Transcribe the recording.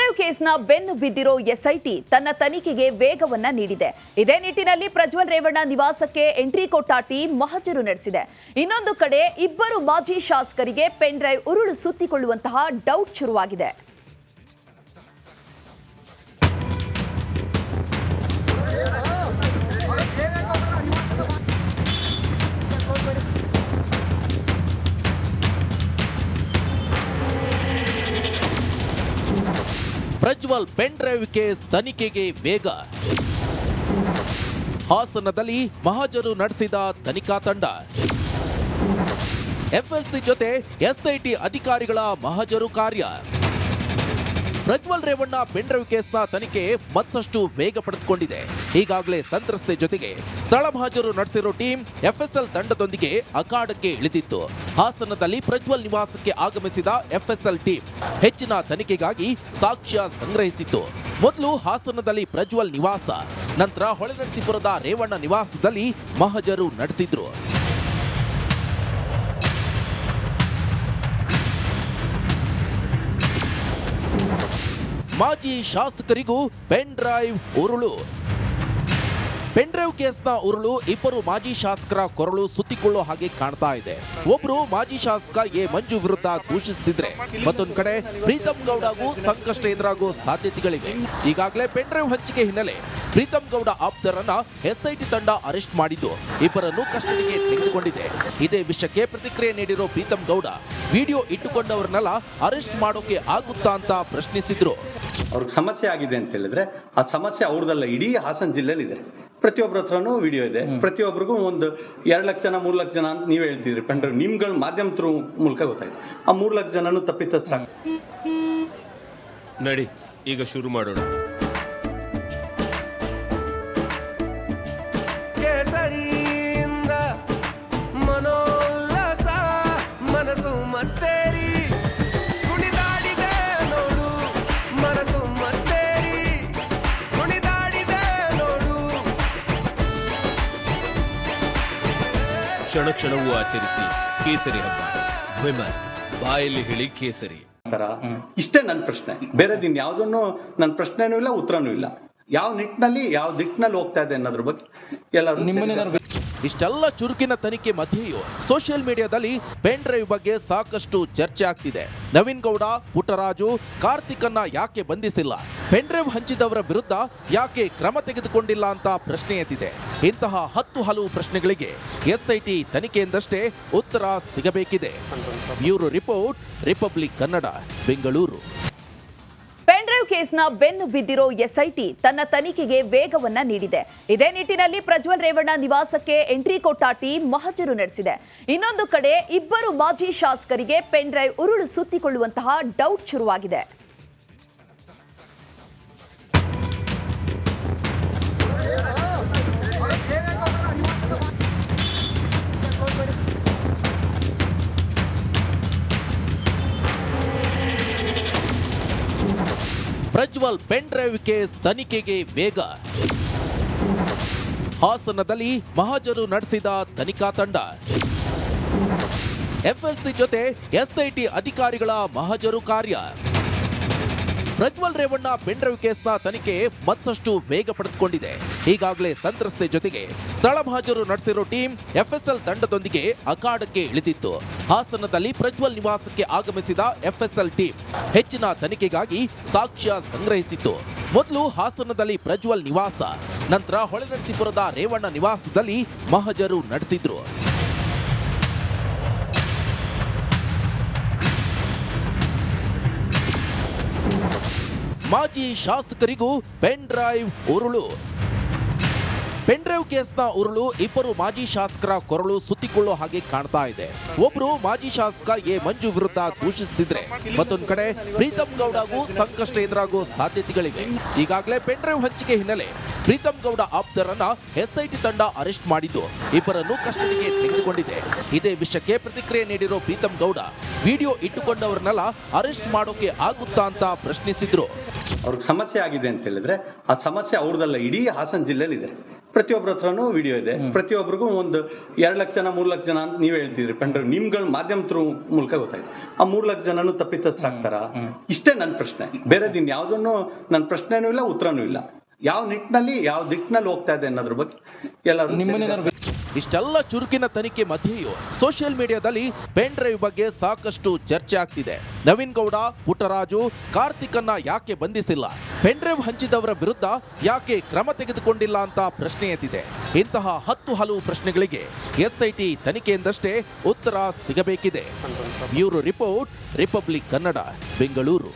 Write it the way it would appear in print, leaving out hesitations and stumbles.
Pen drive ಕೇಸ್ನ ಬೆನ್ನು ಬಿದ್ದಿರೋ ಎಸ್ಐಟಿ ತನ್ನ ತನಿಖೆಗೆ ವೇಗವನ್ನ ನೀಡಿದೆ. ಇದೇ ನಿಟ್ಟಿನಲ್ಲಿ ಪ್ರಜ್ವಲ್ ರೇವಣ್ಣ ನಿವಾಸಕ್ಕೆ ಎಂಟ್ರಿ ಕೊಟ್ಟ ಟೀಮ್ ಮಹಜರು ನಡೆಸಿದೆ. ಇನ್ನೊಂದು ಕಡೆ ಇಬ್ಬರು ಮಾಜಿ ಶಾಸಕರಿಗೆ ಪೆನ್ಡ್ರೈವ್ ಉರುಳು ಸುತ್ತಿಕೊಳ್ಳುವಂತಹ ಡೌಟ್ ಶುರುವಾಗಿದೆ. ಪ್ರಜ್ವಲ್ ಪೆನ್ ಡ್ರೈವ್ ಕೇಸ್ ತನಿಖೆಗೆ ವೇಗ. ಹಾಸನದಲ್ಲಿ ಮಹಜರು ನಡೆಸಿದ ತನಿಖಾ ತಂಡ. ಎಫ್ಎಲ್ಸಿ ಜೊತೆ ಎಸ್ಐಟಿ ಅಧಿಕಾರಿಗಳ ಮಹಜರು ಕಾರ್ಯ. ಪ್ರಜ್ವಲ್ ರೇವಣ್ಣ ಪೆನ್ ಡ್ರೈವ್ ಕೇಸ್ನ ತನಿಖೆ ಮತ್ತಷ್ಟು ವೇಗ ಪಡೆದುಕೊಂಡಿದೆ. ಈಗಾಗಲೇ ಸಂತ್ರಸ್ತೆ ಜೊತೆಗೆ ಸ್ಥಳ ಮಹಜರು ನಡೆಸಿರೋ ಟೀಮ್ ಎಫ್ಎಸ್ಎಲ್ ತಂಡದೊಂದಿಗೆ ಅಖಾಡಕ್ಕೆ ಇಳಿದಿತ್ತು. ಹಾಸನದಲ್ಲಿ ಪ್ರಜ್ವಲ್ ನಿವಾಸಕ್ಕೆ ಆಗಮಿಸಿದ ಎಫ್ಎಸ್ಎಲ್ ಟೀಮ್ ಹೆಚ್ಚಿನ ತನಿಖೆಗಾಗಿ ಸಾಕ್ಷ್ಯ ಸಂಗ್ರಹಿಸಿತ್ತು. ಮೊದಲು ಹಾಸನದಲ್ಲಿ ಪ್ರಜ್ವಲ್ ನಿವಾಸ, ನಂತರ ಹೊಳೆನರಸೀಪುರದ ರೇವಣ್ಣ ನಿವಾಸದಲ್ಲಿ ಮಹಜರು ನಡೆಸಿದ್ರು. ಮಾಜಿ ಶಾಸಕರಿಗೂ ಪೆನ್ ಡ್ರೈವ್ ಉರುಳು. ಪೆನ್ ಡ್ರೈವ್ ಕೇಸ್ನ ಉರುಳು ಇಬ್ಬರು ಮಾಜಿ ಶಾಸಕರ ಕೊರಳು ಸುತ್ತಿಕೊಳ್ಳೋ ಹಾಗೆ ಕಾಣ್ತಾ ಇದೆ. ಒಬ್ರು ಮಾಜಿ ಶಾಸಕ ಎ ಮಂಜು ವಿರುದ್ಧ ದೂಷಿಸುತ್ತಿದ್ರೆ, ಮತ್ತೊಂದು ಕಡೆ ಪ್ರೀತಂ ಗೌಡಗೂ ಸಂಕಷ್ಟ ಎದುರಾಗೋ ಸಾಧ್ಯತೆಗಳಿವೆ. ಈಗಾಗಲೇ ಪೆನ್ ಡ್ರೈವ್ ಹಂಚಿಕೆ ಹಿನ್ನೆಲೆ ಪ್ರೀತಂ ಗೌಡ ಆಪ್ತರನ್ನ ಎಸ್ಐಟಿ ತಂಡ ಅರೆಸ್ಟ್ ಮಾಡಿದ್ದು ಇಬ್ಬರನ್ನು ಕಸ್ಟಡಿಗೆ ತೆಗೆದುಕೊಂಡಿದೆ. ಇದೇ ವಿಷಯಕ್ಕೆ ಪ್ರತಿಕ್ರಿಯೆ ನೀಡಿರೋ ಪ್ರೀತಂ ಗೌಡ ವಿಡಿಯೋ ಇಟ್ಟುಕೊಂಡವರನ್ನೆಲ್ಲ ಅರೆಸ್ಟ್ ಮಾಡೋಕೆ ಆಗುತ್ತಾ ಅಂತ ಪ್ರಶ್ನಿಸಿದ್ರು. ಅವ್ರಿಗೆ ಸಮಸ್ಯೆ ಆಗಿದೆ ಅಂತ ಹೇಳಿದ್ರೆ ಆ ಸಮಸ್ಯೆ ಅವ್ರದಲ್ಲ, ಇಡೀ ಹಾಸನ ಜಿಲ್ಲೆಯಲ್ಲಿ ಇದೆ. ಪ್ರತಿಯೊಬ್ಬರ ಹತ್ರನೂ ವಿಡಿಯೋ ಇದೆ. ಪ್ರತಿಯೊಬ್ಬರಿಗೂ ಒಂದು 2 ಲಕ್ಷ ಜನ 3 ಲಕ್ಷ ಜನ ಅಂತ ನೀವೇ ಹೇಳ್ತಿದ್ರಿ. ಪೆಂಡ್ರೈವ್ ನಿಮ್ಗಳ ಮಾಧ್ಯಮ ಮೂಲಕ ಗೊತ್ತಾಯ್ತು. ಆ 3 ಲಕ್ಷ ಜನನು ತಪ್ಪಿತಸ್ಥ. ನಡಿ ಈಗ ಶುರು ಮಾಡೋಣ. ಕೇಸರಿಯಿಂದ ಮನೋಲ್ಲಾಸ ಮನಸ್ಸು ಮತ್ತೇರಿ ಕುಣಿದಾಡಿದೆ ನೋಡು, ಮನಸ್ಸು ಮತ್ತೇರಿ ಕುಣಿದಾಡಿದೆ ನೋಡು. ಕ್ಷಣ ಕ್ಷಣವೂ ಆಚರಿಸಿ ಕೇಸರಿ ಹಬ್ಬ. ವಿಮಲ್ ಬಾಯಲ್ಲಿ ಹೇಳಿ ಕೇಸರಿ. ಇಷ್ಟೇ ನನ್ನ ಪ್ರಶ್ನೆ. ಬೇರೆದಿನ್ ಯಾವುದನ್ನು ನನ್ನ ಪ್ರಶ್ನೆನೂ ಇಲ್ಲ, ಉತ್ತರನೂ ಇಲ್ಲ. ಯಾವ ನಿಟ್ಟಿನಲ್ಲಿ ಯಾವ ದಿಕ್ಕಿನಲ್ಲಿ ಹೋಗ್ತಾ ಇದೆ ಅನ್ನೋದ್ರ ಬಗ್ಗೆ ಎಲ್ಲರೂ. ಇಷ್ಟೆಲ್ಲ ಚುರುಕಿನ ತನಿಖೆ ಮಧ್ಯೆಯೂ ಸೋಷಿಯಲ್ ಮೀಡಿಯಾದಲ್ಲಿ ಪೆನ್ ಡ್ರೈವ್ ಬಗ್ಗೆ ಸಾಕಷ್ಟು ಚರ್ಚೆ ಆಗ್ತಿದೆ. ನವೀನ್ ಗೌಡ, ಪುಟ್ಟರಾಜು, ಕಾರ್ತಿಕನ್ನ ಯಾಕೆ ಬಂಧಿಸಿಲ್ಲ, ಪೆನ್ ಡ್ರೈವ್ ಹಂಚಿದವರ ವಿರುದ್ಧ ಯಾಕೆ ಕ್ರಮ ತೆಗೆದುಕೊಂಡಿಲ್ಲ ಅಂತ ಪ್ರಶ್ನೆ ಎದ್ದಿದೆ. ಇಂತಹ 10 ಹಲವು ಪ್ರಶ್ನೆಗಳಿಗೆ ಎಸ್ಐಟಿ ತನಿಖೆಯಿಂದಷ್ಟೇ ಉತ್ತರ ಸಿಗಬೇಕಿದೆ. Bureau report, Republic Kannada, Bengaluru. Pen drive ಕೇಸ್ನ ಬೆನ್ನು ಬಿದ್ದಿರೋ ಎಸ್ಐಟಿ ತನ್ನ ತನಿಖೆಗೆ ವೇಗವನ್ನ ನೀಡಿದೆ. ಇದೇ ನಿಟ್ಟಿನಲ್ಲಿ ಪ್ರಜ್ವಲ್ ರೇವಣ್ಣ ನಿವಾಸಕ್ಕೆ ಎಂಟ್ರಿ ಕೊಟ್ಟ ಟೀಮ್ ಮಹಜರು ನಡೆಸಿದೆ. ಇನ್ನೊಂದು ಕಡೆ ಇಬ್ಬರು ಮಾಜಿ ಶಾಸಕರಿಗೆ ಪೆನ್ಡ್ರೈವ್ ಉರುಳು ಸುತ್ತಿಕೊಳ್ಳುವಂತಹ ಡೌಟ್ ಶುರುವಾಗಿದೆ. ಪ್ರಜ್ವಲ್ ಪೆನ್ ಡ್ರೈವ್ ಕೇಸ್ ತನಿಖೆಗೆ ವೇಗ. ಹಾಸನದಲ್ಲಿ ಮಹಜರು ನಡೆಸಿದ ತನಿಖಾ ತಂಡ. ಎಫ್ಎಲ್ಸಿ ಜೊತೆ ಎಸ್ಐಟಿ ಅಧಿಕಾರಿಗಳ ಮಹಜರು ಕಾರ್ಯ. ಪ್ರಜ್ವಲ್ ರೇವಣ್ಣ ಪೆನ್ ಡ್ರೈವ್ ಕೇಸ್ನ ತನಿಖೆ ಮತ್ತಷ್ಟು ವೇಗ ಪಡೆದುಕೊಂಡಿದೆ. ಈಗಾಗಲೇ ಸಂತ್ರಸ್ತೆ ಜೊತೆಗೆ ಸ್ಥಳ ಮಹಜರು ನಡೆಸಿರೋ ಟೀಮ್ ಎಫ್ಎಸ್ಎಲ್ ತಂಡದೊಂದಿಗೆ ಅಖಾಡಕ್ಕೆ ಇಳಿದಿತ್ತು. ಹಾಸನದಲ್ಲಿ ಪ್ರಜ್ವಲ್ ನಿವಾಸಕ್ಕೆ ಆಗಮಿಸಿದ ಎಫ್ಎಸ್ಎಲ್ ಟೀಮ್ ಹೆಚ್ಚಿನ ತನಿಖೆಗಾಗಿ ಸಾಕ್ಷ್ಯ ಸಂಗ್ರಹಿಸಿತ್ತು. ಮೊದಲು ಹಾಸನದಲ್ಲಿ ಪ್ರಜ್ವಲ್ ನಿವಾಸ, ನಂತರ ಹೊಳೆನರಸೀಪುರದ ರೇವಣ್ಣ ನಿವಾಸದಲ್ಲಿ ಮಹಜರು ನಡೆಸಿದ್ರು. ಮಾಜಿ ಶಾಸಕರಿಗೂ ಪೆನ್ ಡ್ರೈವ್ ಉರುಳು. ಪೆನ್ ಡ್ರೈವ್ ಕೇಸ್ನ ಉರುಳು ಇಬ್ಬರು ಮಾಜಿ ಶಾಸಕರ ಕೊರಳು ಸುತ್ತಿಕೊಳ್ಳೋ ಹಾಗೆ ಕಾಣ್ತಾ ಇದೆ. ಒಬ್ರು ಮಾಜಿ ಶಾಸಕ ಎ ಮಂಜು ವಿರುದ್ಧ ದೂಷಿಸುತ್ತಿದ್ರೆ, ಮತ್ತೊಂದು ಕಡೆ ಪ್ರೀತಂ ಗೌಡಗೂ ಸಂಕಷ್ಟ ಎದುರಾಗೋ ಸಾಧ್ಯತೆಗಳಿವೆ. ಈಗಾಗಲೇ ಪೆನ್ ಡ್ರೈವ್ ಹಂಚಿಕೆ ಹಿನ್ನೆಲೆ ಪ್ರೀತಂ ಗೌಡ ಆಪ್ತರನ್ನ ಎಸ್ಐಟಿ ತಂಡ ಅರೆಸ್ಟ್ ಮಾಡಿದ್ದು ಇಬ್ಬರನ್ನು ಕಸ್ಟಡಿಗೆ ತೆಗೆದುಕೊಂಡಿದೆ. ಇದೇ ವಿಷಯಕ್ಕೆ ಪ್ರತಿಕ್ರಿಯೆ ನೀಡಿರೋ ಪ್ರೀತಂ ಗೌಡ ವಿಡಿಯೋ ಇಟ್ಟುಕೊಂಡವರನ್ನೆಲ್ಲ ಅರೆಸ್ಟ್ ಮಾಡೋಕೆ ಆಗುತ್ತಾ ಅಂತ ಪ್ರಶ್ನಿಸಿದ್ರು. ಅವ್ರಿಗೆ ಸಮಸ್ಯೆ ಆಗಿದೆ ಅಂತ ಹೇಳಿದ್ರೆ ಆ ಸಮಸ್ಯೆ ಅವ್ರದಲ್ಲ, ಇಡೀ ಹಾಸನ ಜಿಲ್ಲೆಯಲ್ಲಿ ಇದೆ. ಪ್ರತಿಯೊಬ್ಬರ ಹತ್ರನೂ ವಿಡಿಯೋ ಇದೆ. ಪ್ರತಿಯೊಬ್ಬರಿಗೂ ಒಂದು 2 ಲಕ್ಷ ಜನ 3 ಲಕ್ಷ ಜನ ಅಂತ ನೀವ್ ಹೇಳ್ತಿದ್ರಿ ಪೆನ್ ಡ್ರೈವ್ ನಿಮ್ಗಳ ಮಾಧ್ಯಮ ಮೂಲಕ ಗೊತ್ತಾಯ್ತು. ಆ 3 ಲಕ್ಷ ಜನನು ತಪ್ಪಿತಸ್ಥರಾಗ್ತಾರ? ಇಷ್ಟೇ ನನ್ನ ಪ್ರಶ್ನೆ. ಬೇರೆದಿನ್ ಯಾವ್ದನ್ನು ನನ್ನ ಪ್ರಶ್ನೆನೂ ಇಲ್ಲ, ಉತ್ತರನೂ ಇಲ್ಲ. ಯಾವ ನಿಟ್ಟಿನಲ್ಲಿ ಯಾವ ದಿಟ್ಟಿನಲ್ಲಿ ಹೋಗ್ತಾ ಇದೆ ಅನ್ನೋದ್ರ ಬಗ್ಗೆ ಎಲ್ಲರೂ ಇಷ್ಟೆಲ್ಲ ಚುರುಕಿನ ತನಿಖೆ ಮಧ್ಯೆಯೂ ಸೋಷಿಯಲ್ ಮೀಡಿಯಾದಲ್ಲಿ ಪೆನ್ ಡ್ರೈವ್ ಬಗ್ಗೆ ಸಾಕಷ್ಟು ಚರ್ಚೆ ಆಗ್ತಿದೆ. ನವೀನ್ ಗೌಡ, ಪುಟ್ಟರಾಜು, ಕಾರ್ತಿಕನ್ನ ಯಾಕೆ ಬಂಧಿಸಿಲ್ಲ, ಪೆನ್ ಡ್ರೈವ್ ಹಂಚಿದವರ ವಿರುದ್ಧ ಯಾಕೆ ಕ್ರಮ ತೆಗೆದುಕೊಂಡಿಲ್ಲ ಅಂತ ಪ್ರಶ್ನೆ ಎದ್ದಿದೆ. ಇಂತಹ 10 ಹಲವು ಪ್ರಶ್ನೆಗಳಿಗೆ ಎಸ್ಐಟಿ ತನಿಖೆಯಿಂದಷ್ಟೇ ಉತ್ತರ ಸಿಗಬೇಕಿದೆ. Bureau report, Republic Kannada, Bengaluru.